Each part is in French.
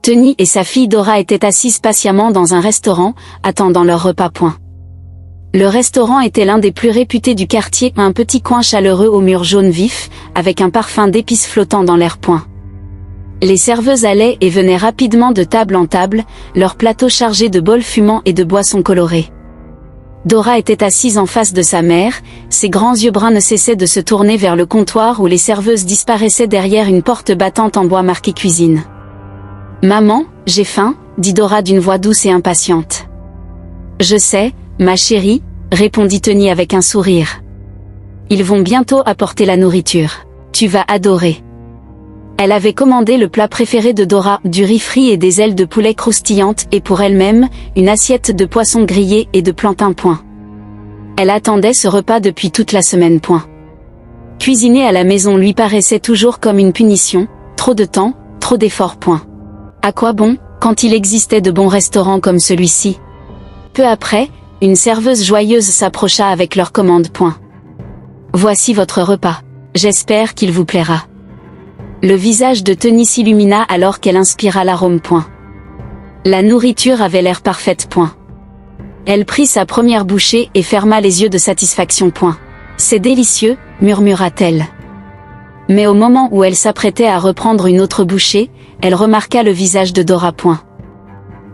Tony et sa fille Dora étaient assises patiemment dans un restaurant, attendant leur repas. Le restaurant était l'un des plus réputés du quartier, un petit coin chaleureux aux murs jaunes vifs, avec un parfum d'épices flottant dans l'air. Les serveuses allaient et venaient rapidement de table en table, leurs plateaux chargés de bols fumants et de boissons colorées. Dora était assise en face de sa mère, ses grands yeux bruns ne cessaient de se tourner vers le comptoir où les serveuses disparaissaient derrière une porte battante en bois marquée cuisine. « Maman, j'ai faim », dit Dora d'une voix douce et impatiente. « Je sais, ma chérie », répondit Tony avec un sourire. « Ils vont bientôt apporter la nourriture. Tu vas adorer. » Elle avait commandé le plat préféré de Dora, du riz frit et des ailes de poulet croustillantes, et pour elle-même, une assiette de poisson grillé et de plantain. Elle attendait ce repas depuis toute la semaine. Cuisiner à la maison lui paraissait toujours comme une punition, trop de temps, trop d'efforts. À quoi bon, quand il existait de bons restaurants comme celui-ci? Peu après, une serveuse joyeuse s'approcha avec leur commande. Voici votre repas. J'espère qu'il vous plaira. Le visage de Tony s'illumina alors qu'elle inspira l'arôme. La nourriture avait l'air parfaite. Elle prit sa première bouchée et ferma les yeux de satisfaction. C'est délicieux, murmura-t-elle. Mais au moment où elle s'apprêtait à reprendre une autre bouchée, elle remarqua le visage de Dora.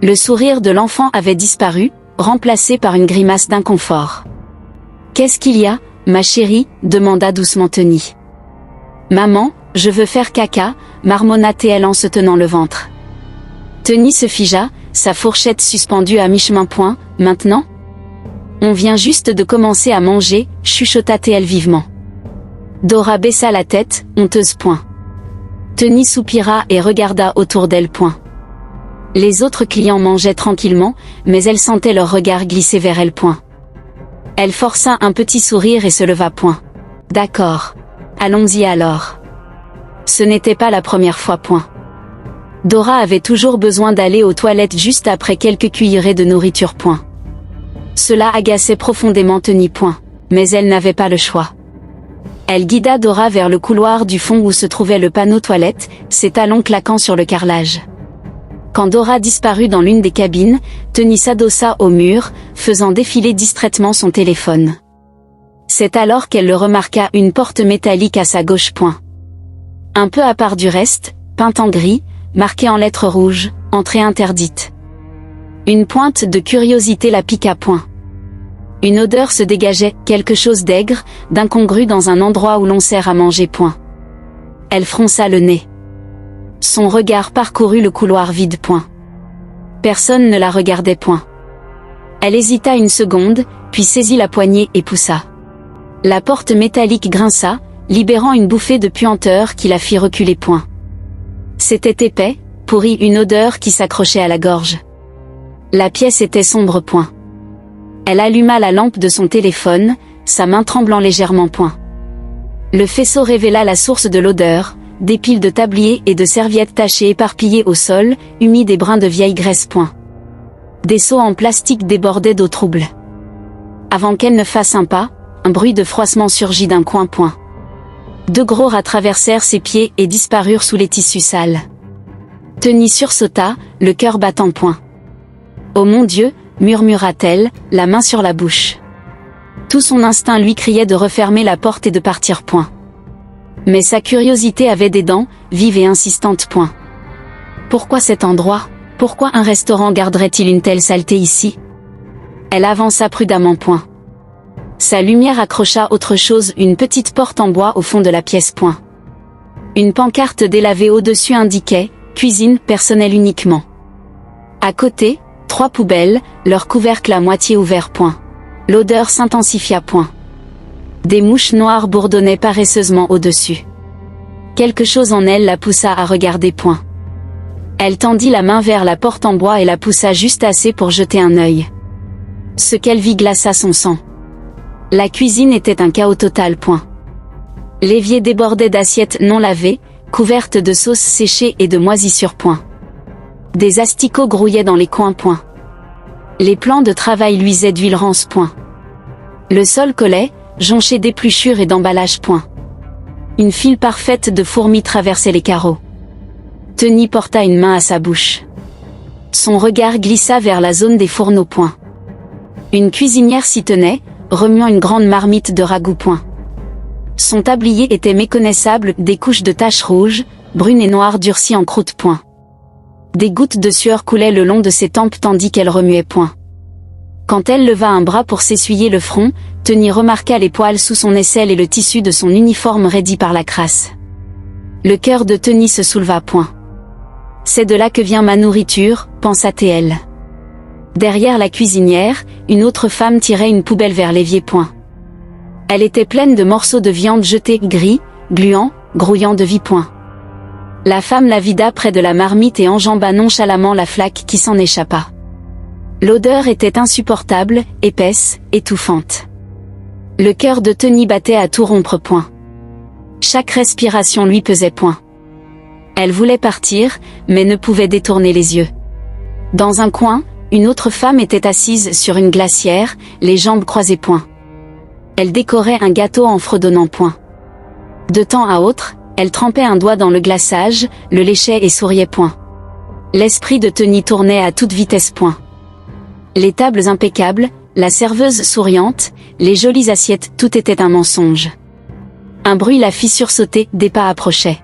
Le sourire de l'enfant avait disparu, remplacé par une grimace d'inconfort. « Qu'est-ce qu'il y a, ma chérie ?» demanda doucement Tony. « Maman, je veux faire caca », marmonna-t-elle en se tenant le ventre. Tony se figea, sa fourchette suspendue à mi-chemin. « Maintenant ? On vient juste de commencer à manger, chuchota-t-elle vivement. Dora baissa la tête, honteuse. Tony soupira et regarda autour d'elle. Les autres clients mangeaient tranquillement, mais elle sentait leur regard glisser vers elle. Elle força un petit sourire et se leva. D'accord. Allons-y alors. Ce n'était pas la première fois. Dora avait toujours besoin d'aller aux toilettes juste après quelques cuillerées de nourriture. Cela agaçait profondément Tony. Mais elle n'avait pas le choix. Elle guida Dora vers le couloir du fond où se trouvait le panneau toilette, ses talons claquant sur le carrelage. Quand Dora disparut dans l'une des cabines, Tony s'adossa au mur, faisant défiler distraitement son téléphone. C'est alors qu'elle le remarqua, une porte métallique à sa gauche. Un peu à part du reste, peinte en gris, marquée en lettres rouges, « Entrée interdite ». Une pointe de curiosité la piqua. Une odeur se dégageait, quelque chose d'aigre, d'incongru dans un endroit où l'on sert à manger. Elle fronça le nez. Son regard parcourut le couloir vide. Personne ne la regardait. Elle hésita une seconde, puis saisit la poignée et poussa. La porte métallique grinça, libérant une bouffée de puanteur qui la fit reculer. C'était épais, pourri, une odeur qui s'accrochait à la gorge. La pièce était sombre. Elle alluma la lampe de son téléphone, sa main tremblant légèrement. Le faisceau révéla la source de l'odeur, des piles de tabliers et de serviettes tachées éparpillées au sol, humides et bruns de vieille graisse. Des seaux en plastique débordaient d'eau trouble. Avant qu'elle ne fasse un pas, un bruit de froissement surgit d'un coin. Deux gros rats traversèrent ses pieds et disparurent sous les tissus sales. Tony sursauta, le cœur battant. « Oh mon Dieu !» murmura-t-elle, la main sur la bouche. Tout son instinct lui criait de refermer la porte et de partir. Mais sa curiosité avait des dents, vives et insistantes. Pourquoi cet endroit? Pourquoi un restaurant garderait-il une telle saleté ici? Elle avança prudemment. Sa lumière accrocha autre chose, une petite porte en bois au fond de la pièce. Une pancarte délavée au-dessus indiquait « Cuisine personnelle uniquement ». À côté, 3 poubelles, leur couvercle à moitié ouvert. L'odeur s'intensifia. Des mouches noires bourdonnaient paresseusement au-dessus. Quelque chose en elle la poussa à regarder. Elle tendit la main vers la porte en bois et la poussa juste assez pour jeter un œil. Ce qu'elle vit glaça son sang. La cuisine était un chaos total. L'évier débordait d'assiettes non lavées, couvertes de sauces séchées et de moisissures. Des asticots grouillaient dans les coins. Les plans de travail luisaient d'huile rance. Le sol collait, jonché d'épluchures et d'emballages. Une file parfaite de fourmis traversait les carreaux. Tony porta une main à sa bouche. Son regard glissa vers la zone des fourneaux. Une cuisinière s'y tenait, remuant une grande marmite de ragoût. Son tablier était méconnaissable, des couches de taches rouges, brunes et noires durcies en croûte. Des gouttes de sueur coulaient le long de ses tempes tandis qu'elle remuait. Quand elle leva un bras pour s'essuyer le front, Tony remarqua les poils sous son aisselle et le tissu de son uniforme raidi par la crasse. Le cœur de Tony se souleva. C'est de là que vient ma nourriture, pensa-t-elle. Derrière la cuisinière, une autre femme tirait une poubelle vers l'évier. Elle était pleine de morceaux de viande jetés, gris, gluants, grouillant de vie. La femme la vida près de la marmite et enjamba nonchalamment la flaque qui s'en échappa. L'odeur était insupportable, épaisse, étouffante. Le cœur de Tony battait à tout rompre. Chaque respiration lui pesait. Elle voulait partir, mais ne pouvait détourner les yeux. Dans un coin, une autre femme était assise sur une glacière, les jambes croisées. Elle décorait un gâteau en fredonnant. De temps à autre, elle trempait un doigt dans le glaçage, le léchait et souriait. L'esprit de Tony tournait à toute vitesse. Les tables impeccables, la serveuse souriante, les jolies assiettes, tout était un mensonge. Un bruit la fit sursauter, des pas approchaient.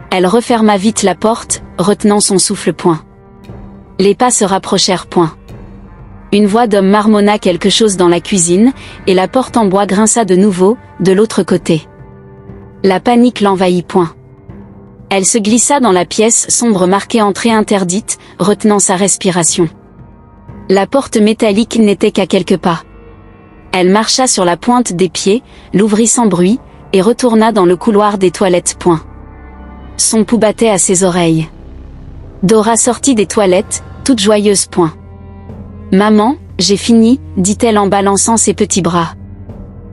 Elle referma vite la porte, retenant son souffle. Les pas se rapprochèrent. Une voix d'homme marmonna quelque chose dans la cuisine, et la porte en bois grinça de nouveau, de l'autre côté. La panique l'envahit. Elle se glissa dans la pièce sombre marquée entrée interdite, retenant sa respiration. La porte métallique n'était qu'à quelques pas. Elle marcha sur la pointe des pieds, l'ouvrit sans bruit, et retourna dans le couloir des toilettes. Son pouls battait à ses oreilles. Dora sortit des toilettes, toute joyeuse. Maman, j'ai fini, dit-elle en balançant ses petits bras.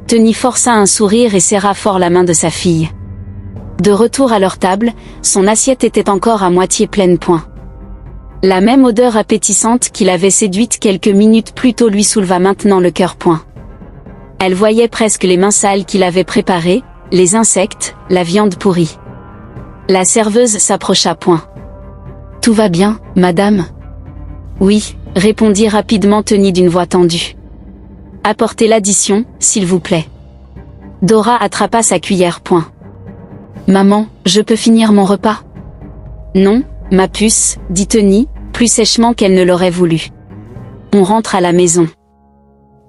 Tony força un sourire et serra fort la main de sa fille. De retour à leur table, son assiette était encore à moitié pleine. La même odeur appétissante qui l'avait séduite quelques minutes plus tôt lui souleva maintenant le cœur. Elle voyait presque les mains sales qu'il avait préparées, les insectes, la viande pourrie. La serveuse s'approcha. Tout va bien, madame? Oui, répondit rapidement Tony d'une voix tendue. Apportez l'addition, s'il vous plaît. Dora attrapa sa cuillère. Maman, je peux finir mon repas? Non, ma puce, dit Tony, plus sèchement qu'elle ne l'aurait voulu. On rentre à la maison.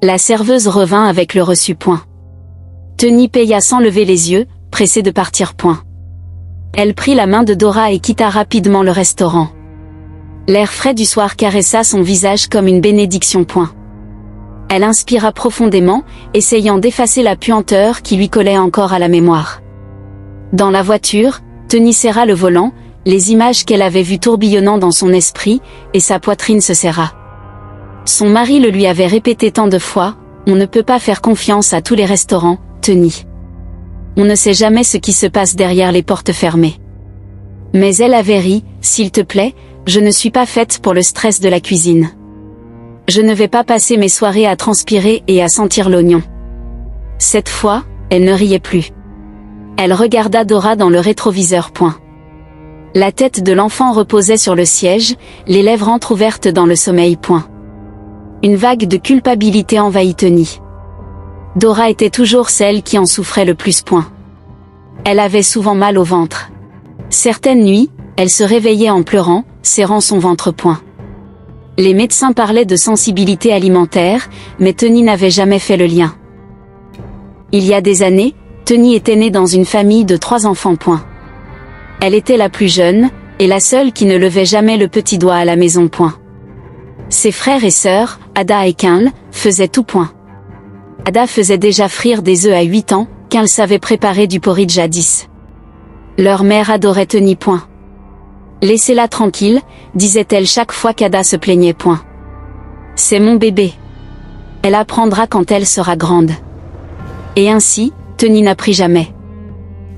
La serveuse revint avec le reçu. Tony paya sans lever les yeux, pressé de partir. Elle prit la main de Dora et quitta rapidement le restaurant. L'air frais du soir caressa son visage comme une bénédiction. Elle inspira profondément, essayant d'effacer la puanteur qui lui collait encore à la mémoire. Dans la voiture, Tony serra le volant, les images qu'elle avait vues tourbillonnant dans son esprit, et sa poitrine se serra. Son mari le lui avait répété tant de fois, on ne peut pas faire confiance à tous les restaurants, Tony. On ne sait jamais ce qui se passe derrière les portes fermées. Mais elle avait ri, s'il te plaît, je ne suis pas faite pour le stress de la cuisine. Je ne vais pas passer mes soirées à transpirer et à sentir l'oignon. Cette fois, elle ne riait plus. Elle regarda Dora dans le rétroviseur. La tête de l'enfant reposait sur le siège, les lèvres entr'ouvertes dans le sommeil. Une vague de culpabilité envahit Tony. Dora était toujours celle qui en souffrait le plus. Elle avait souvent mal au ventre. Certaines nuits, elle se réveillait en pleurant, serrant son ventre. Les médecins parlaient de sensibilité alimentaire, mais Tony n'avait jamais fait le lien. Il y a des années, Tony était née dans une famille de 3 enfants. Elle était la plus jeune, et la seule qui ne levait jamais le petit doigt à la maison. Ses frères et sœurs, Ada et Quinl, faisaient tout. Ada faisait déjà frire des œufs à 8 ans, Quinl savait préparer du porridge à 10. Leur mère adorait Tony. Laissez-la tranquille, disait-elle chaque fois qu'Ada se plaignait. C'est mon bébé. Elle apprendra quand elle sera grande. Et ainsi, Tony n'apprit jamais.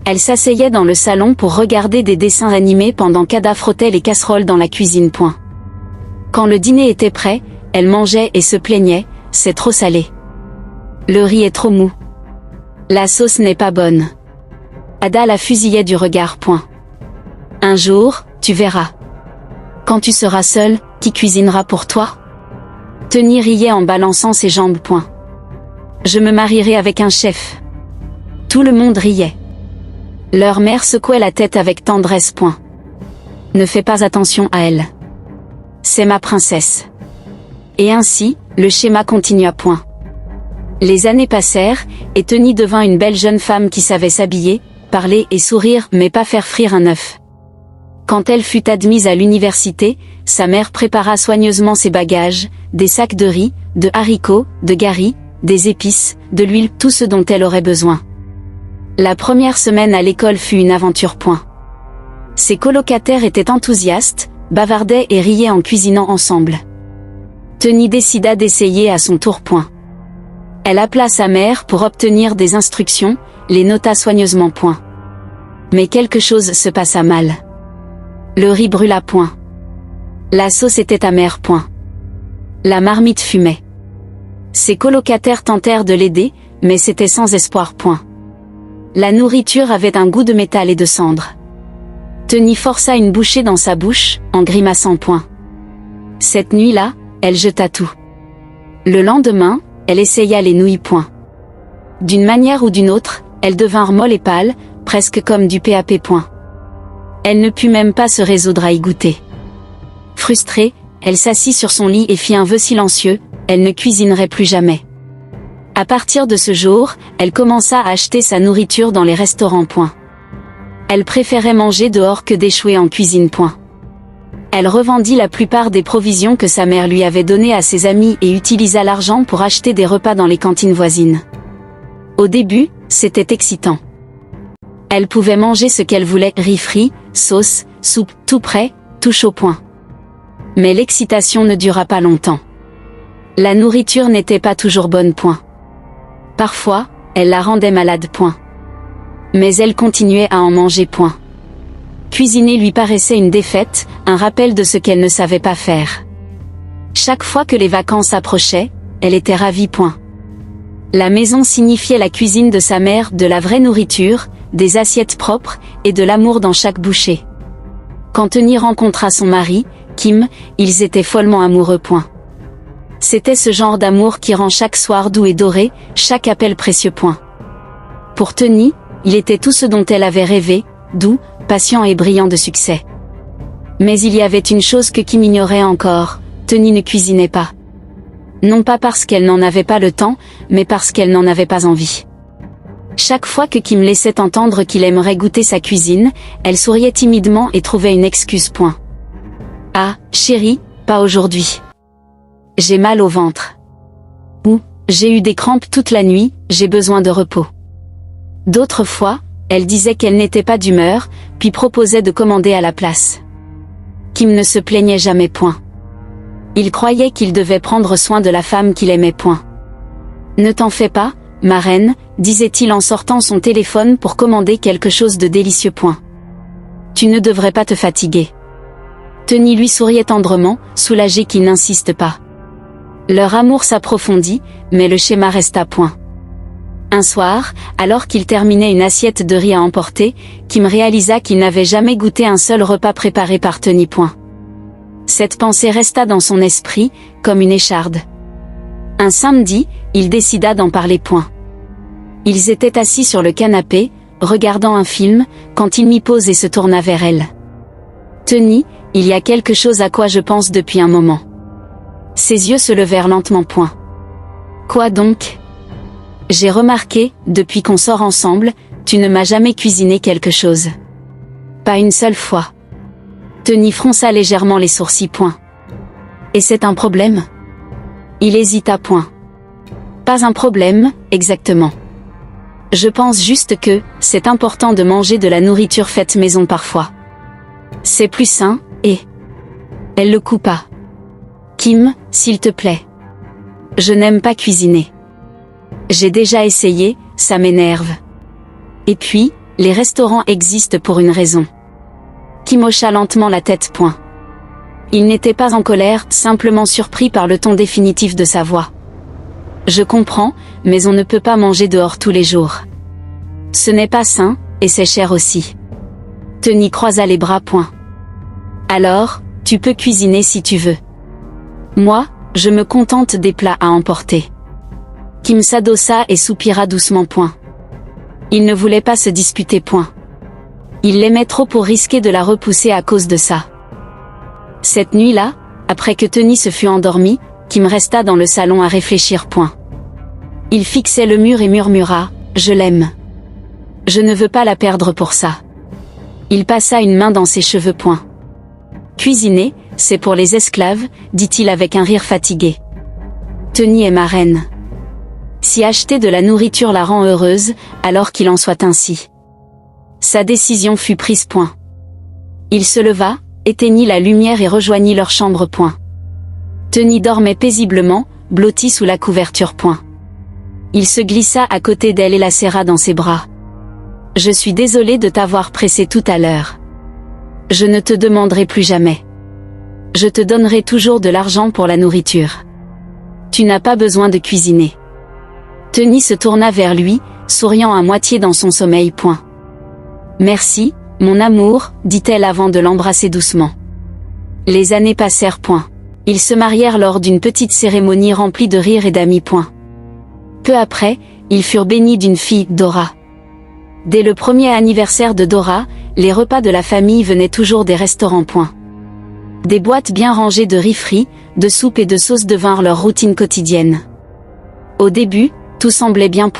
Elle s'asseyait dans le salon pour regarder des dessins animés pendant qu'Ada frottait les casseroles dans la cuisine. Quand le dîner était prêt, elle mangeait et se plaignait, c'est trop salé. Le riz est trop mou. La sauce n'est pas bonne. Ada la fusillait du regard. Un jour, Tu verras. Quand tu seras seul, qui cuisinera pour toi? Tony riait en balançant ses jambes. Je me marierai avec un chef. Tout le monde riait. Leur mère secouait la tête avec tendresse. Ne fais pas attention à elle. C'est ma princesse. Et ainsi, le schéma continua. Les années passèrent, et Tony devint une belle jeune femme qui savait s'habiller, parler et sourire mais pas faire frire un œuf. Quand elle fut admise à l'université, sa mère prépara soigneusement ses bagages, des sacs de riz, de haricots, de gari, des épices, de l'huile, tout ce dont elle aurait besoin. La première semaine à l'école fut une aventure. Ses colocataires étaient enthousiastes, bavardaient et riaient en cuisinant ensemble. Tony décida d'essayer à son tour. Elle appela sa mère pour obtenir des instructions, les nota soigneusement. Mais quelque chose se passa mal. Le riz brûla. La sauce était amère. La marmite fumait. Ses colocataires tentèrent de l'aider, mais c'était sans espoir. La nourriture avait un goût de métal et de cendre. Tony força une bouchée dans sa bouche, en grimaçant. Cette nuit-là, elle jeta tout. Le lendemain, elle essaya les nouilles. D'une manière ou d'une autre, elles devinrent molles et pâles, presque comme du PAP. Elle ne put même pas se résoudre à y goûter. Frustrée, elle s'assit sur son lit et fit un vœu silencieux, elle ne cuisinerait plus jamais. À partir de ce jour, elle commença à acheter sa nourriture dans les restaurants. Elle préférait manger dehors que d'échouer en cuisine. Elle revendit la plupart des provisions que sa mère lui avait données à ses amis et utilisa l'argent pour acheter des repas dans les cantines voisines. Au début, c'était excitant. Elle pouvait manger ce qu'elle voulait, riz frit, sauce, soupe, tout prêt, tout chaud. Mais l'excitation ne dura pas longtemps. La nourriture n'était pas toujours bonne. Parfois, elle la rendait malade. Mais elle continuait à en manger. Cuisiner lui paraissait une défaite, un rappel de ce qu'elle ne savait pas faire. Chaque fois que les vacances approchaient, elle était ravie. La maison signifiait la cuisine de sa mère, de la vraie nourriture, des assiettes propres, et de l'amour dans chaque bouchée. Quand Tony rencontra son mari, Kim, ils étaient follement amoureux. C'était ce genre d'amour qui rend chaque soir doux et doré, chaque appel précieux. Pour Tony, il était tout ce dont elle avait rêvé, doux, patient et brillant de succès. Mais il y avait une chose que Kim ignorait encore, Tony ne cuisinait pas. Non pas parce qu'elle n'en avait pas le temps, mais parce qu'elle n'en avait pas envie. Chaque fois que Kim laissait entendre qu'il aimerait goûter sa cuisine, elle souriait timidement et trouvait une excuse. Ah, chérie, pas aujourd'hui. J'ai mal au ventre. Ou, j'ai eu des crampes toute la nuit, j'ai besoin de repos. D'autres fois, elle disait qu'elle n'était pas d'humeur, puis proposait de commander à la place. Kim ne se plaignait jamais. Il croyait qu'il devait prendre soin de la femme qu'il aimait. Ne t'en fais pas, ma reine, disait-il en sortant son téléphone pour commander quelque chose de délicieux. Tu ne devrais pas te fatiguer. Tony lui souriait tendrement, soulagé qu'il n'insiste pas. Leur amour s'approfondit, mais le schéma resta. Un soir, alors qu'il terminait une assiette de riz à emporter, Kim réalisa qu'il n'avait jamais goûté un seul repas préparé par Tony. Cette pensée resta dans son esprit, comme une écharde. Un samedi, il décida d'en parler. Ils étaient assis sur le canapé, regardant un film, quand il mit pause et se tourna vers elle. Tony, il y a quelque chose à quoi je pense depuis un moment. Ses yeux se levèrent lentement. Quoi donc? J'ai remarqué, depuis qu'on sort ensemble, tu ne m'as jamais cuisiné quelque chose. Pas une seule fois. Tony fronça légèrement les sourcils. Et c'est un problème? Il hésita. Pas un problème, exactement. Je pense juste que, c'est important de manger de la nourriture faite maison parfois. C'est plus sain, et... Elle le coupa. Kim, s'il te plaît. Je n'aime pas cuisiner. J'ai déjà essayé, ça m'énerve. Et puis, les restaurants existent pour une raison. Kim hocha lentement la tête. Il n'était pas en colère, simplement surpris par le ton définitif de sa voix. Je comprends, mais on ne peut pas manger dehors tous les jours. Ce n'est pas sain, et c'est cher aussi. Tony croisa les bras. Alors, tu peux cuisiner si tu veux. Moi, je me contente des plats à emporter. Kim s'adossa et soupira doucement. Il ne voulait pas se disputer. Il l'aimait trop pour risquer de la repousser à cause de ça. Cette nuit-là, après que Tony se fut endormi, Kim resta dans le salon à réfléchir. Il fixait le mur et murmura « Je l'aime. Je ne veux pas la perdre pour ça. » Il passa une main dans ses cheveux. Cuisiner, c'est pour les esclaves, dit-il avec un rire fatigué. Tony est ma reine. Si acheter de la nourriture la rend heureuse, alors qu'il en soit ainsi. Sa décision fut prise. Il se leva, éteignit la lumière et rejoignit leur chambre. Tony dormait paisiblement, blotti sous la couverture. Il se glissa à côté d'elle et la serra dans ses bras. « Je suis désolé de t'avoir pressé tout à l'heure. Je ne te demanderai plus jamais. Je te donnerai toujours de l'argent pour la nourriture. Tu n'as pas besoin de cuisiner. » Tony se tourna vers lui, souriant à moitié dans son sommeil. « Merci, mon amour, dit-elle avant de l'embrasser doucement. Les années passèrent. Ils se marièrent lors d'une petite cérémonie remplie de rires et d'amis. Peu après, ils furent bénis d'une fille, Dora. Dès le premier anniversaire de Dora, les repas de la famille venaient toujours des restaurants. Des boîtes bien rangées de riz frit, de soupe et de sauce devinrent leur routine quotidienne. Au début, tout semblait bien.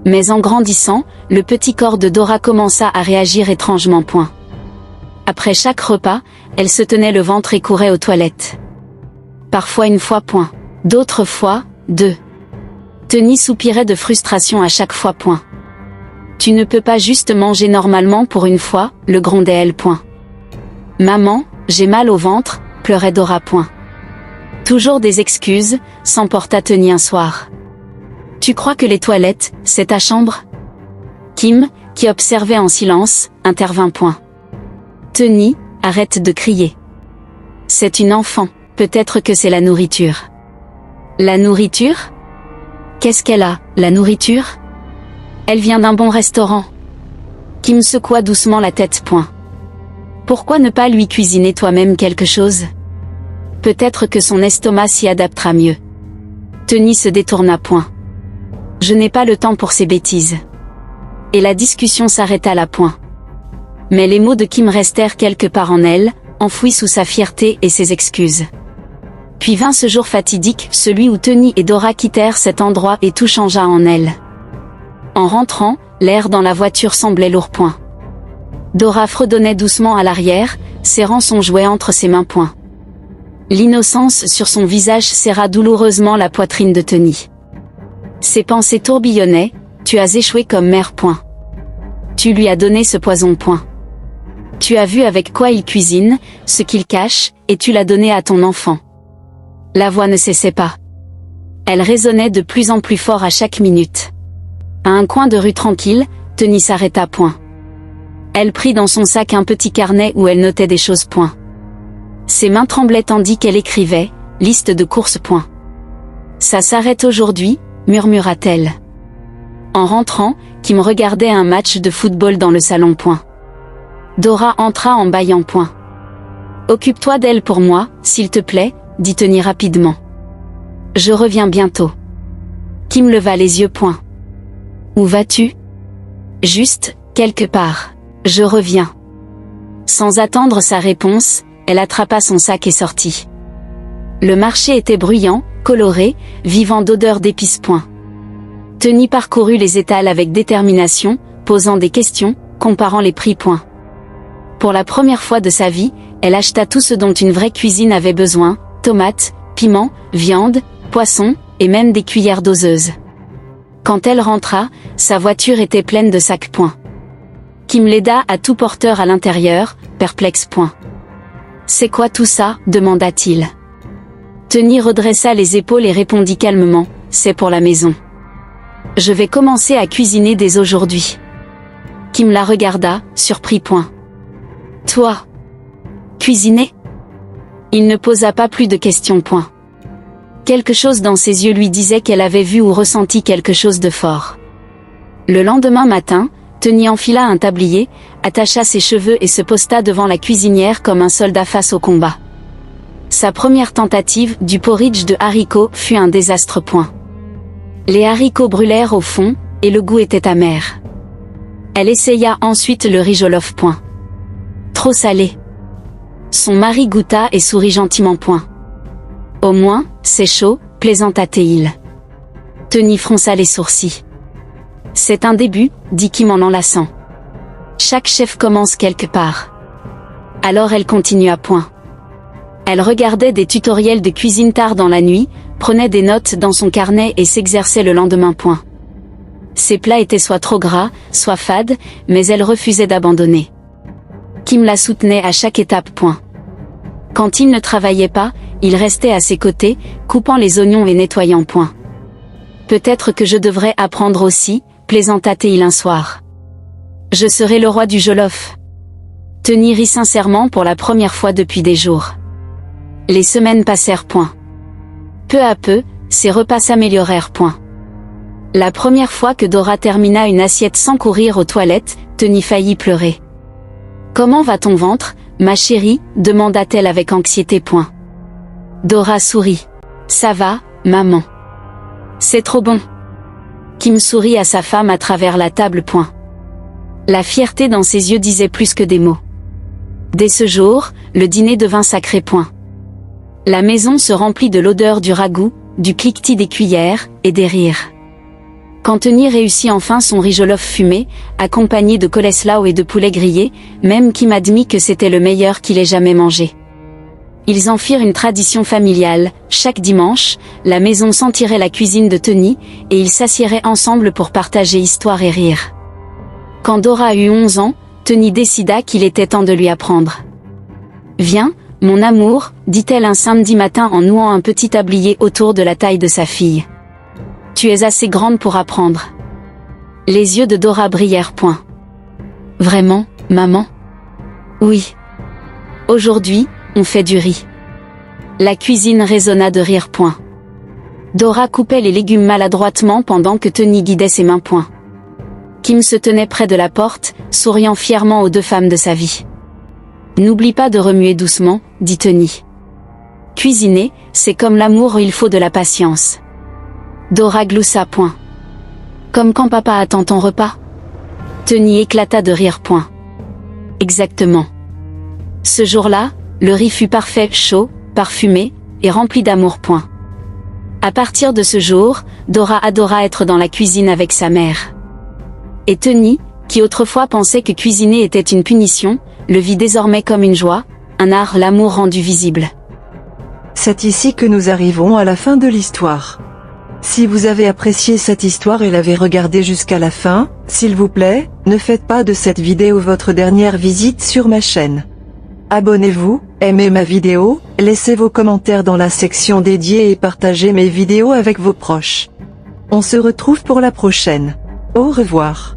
Mais en grandissant, le petit corps de Dora commença à réagir étrangement. Après chaque repas, elle se tenait le ventre et courait aux toilettes. Parfois une fois. D'autres fois, deux. Tony soupirait de frustration à chaque fois. Tu ne peux pas juste manger normalement pour une fois, le grondait-elle. Maman, j'ai mal au ventre, pleurait Dora. Toujours des excuses, s'emporta Tony un soir. Tu crois que les toilettes, c'est ta chambre? Kim, qui observait en silence, intervint. Tony, arrête de crier. C'est une enfant, peut-être que c'est la nourriture. La nourriture? Qu'est-ce qu'elle a, la nourriture? Elle vient d'un bon restaurant. Kim secoua doucement la tête. Pourquoi ne pas lui cuisiner toi-même quelque chose? Peut-être que son estomac s'y adaptera mieux. Tony se détourna. Je n'ai pas le temps pour ces bêtises. Et la discussion s'arrêta là. Mais les mots de Kim restèrent quelque part en elle, enfouis sous sa fierté et ses excuses. Puis vint ce jour fatidique, celui où Tony et Dora quittèrent cet endroit et tout changea en elle. En rentrant, l'air dans la voiture semblait lourd. Dora fredonnait doucement à l'arrière, serrant son jouet entre ses mains. L'innocence sur son visage serra douloureusement la poitrine de Tony. Ses pensées tourbillonnaient, tu as échoué comme mère. Tu lui as donné ce poison. Tu as vu avec quoi il cuisine, ce qu'il cache, et tu l'as donné à ton enfant. La voix ne cessait pas. Elle résonnait de plus en plus fort à chaque minute. À un coin de rue tranquille, Tony s'arrêta. Elle prit dans son sac un petit carnet où elle notait des choses. Ses mains tremblaient tandis qu'elle écrivait, liste de courses. Ça s'arrête aujourd'hui, murmura-t-elle. En rentrant, Kim regardait un match de football dans le salon. Dora entra en bâillant. Occupe-toi d'elle pour moi, s'il te plaît, dit Tony rapidement. Je reviens bientôt. Kim leva les yeux. Où vas-tu? Juste, quelque part. Je reviens. Sans attendre sa réponse, elle attrapa son sac et sortit. Le marché était bruyant, coloré, vivant d'odeurs d'épices. Tony parcourut les étals avec détermination, posant des questions, comparant les prix. Pour la première fois de sa vie, elle acheta tout ce dont une vraie cuisine avait besoin, tomates, piments, viande, poissons, et même des cuillères doseuses. Quand elle rentra, sa voiture était pleine de sacs. Kim l'aida à tout porteur à l'intérieur, perplexe. C'est quoi tout ça? Demanda-t-il. Tony redressa les épaules et répondit calmement, c'est pour la maison. Je vais commencer à cuisiner dès aujourd'hui. Kim la regarda, surpris. Toi? Cuisiner? Il ne posa pas plus de questions. Quelque chose dans ses yeux lui disait qu'elle avait vu ou ressenti quelque chose de fort. Le lendemain matin, Tony enfila un tablier, attacha ses cheveux et se posta devant la cuisinière comme un soldat face au combat. Sa première tentative du porridge de haricots fut un désastre. Les haricots brûlèrent au fond, et le goût était amer. Elle essaya ensuite le riz jollof. Trop salé. Son mari goûta et sourit gentiment. Au moins, c'est chaud, plaisanta-t-il. Tony fronça les sourcils. C'est un début, dit Kim en enlaçant. Chaque chef commence quelque part. Alors elle continua. Elle regardait des tutoriels de cuisine tard dans la nuit, prenait des notes dans son carnet et s'exerçait le lendemain. Ses plats étaient soit trop gras, soit fades, mais elle refusait d'abandonner. Kim la soutenait à chaque étape. Quand il ne travaillait pas, il restait à ses côtés, coupant les oignons et nettoyant. Peut-être que je devrais apprendre aussi, plaisanta-t-il un soir. Je serai le roi du jollof. Tony rit sincèrement pour la première fois depuis des jours. Les semaines passèrent. Peu à peu, ses repas s'améliorèrent. La première fois que Dora termina une assiette sans courir aux toilettes, Tony faillit pleurer. « Comment va ton ventre, ma chérie ?» demanda-t-elle avec anxiété. Dora sourit. « Ça va, maman. C'est trop bon. » Kim sourit à sa femme à travers la table. La fierté dans ses yeux disait plus que des mots. Dès ce jour, le dîner devint sacré. La maison se remplit de l'odeur du ragoût, du cliquetis des cuillères, et des rires. Quand Tony réussit enfin son riz jollof fumé, accompagné de coleslaw et de poulet grillé, même Kim admit que c'était le meilleur qu'il ait jamais mangé. Ils en firent une tradition familiale, chaque dimanche, la maison sentirait la cuisine de Tony, et ils s'assieraient ensemble pour partager histoire et rire. Quand Dora eut 11 ans, Tony décida qu'il était temps de lui apprendre. « Viens, mon amour, dit-elle un samedi matin en nouant un petit tablier autour de la taille de sa fille. Tu es assez grande pour apprendre. » Les yeux de Dora brillèrent. « Vraiment, maman ? » Oui. Aujourd'hui, on fait du riz. La cuisine résonna de rire. Dora coupait les légumes maladroitement pendant que Tony guidait ses mains. Kim se tenait près de la porte, souriant fièrement aux deux femmes de sa vie. « N'oublie pas de remuer doucement, dit Tony. Cuisiner, c'est comme l'amour, il faut de la patience. » Dora gloussa. « Comme quand papa attend ton repas ?» Tony éclata de rire. « Exactement. » Ce jour-là, le riz fut parfait, chaud, parfumé, et rempli d'amour. À partir de ce jour, Dora adora être dans la cuisine avec sa mère. Et Tony, qui autrefois pensait que cuisiner était une punition, le vit désormais comme une joie, un art, l'amour rendu visible. C'est ici que nous arrivons à la fin de l'histoire. Si vous avez apprécié cette histoire et l'avez regardée jusqu'à la fin, s'il vous plaît, ne faites pas de cette vidéo votre dernière visite sur ma chaîne. Abonnez-vous, aimez ma vidéo, laissez vos commentaires dans la section dédiée et partagez mes vidéos avec vos proches. On se retrouve pour la prochaine. Au revoir.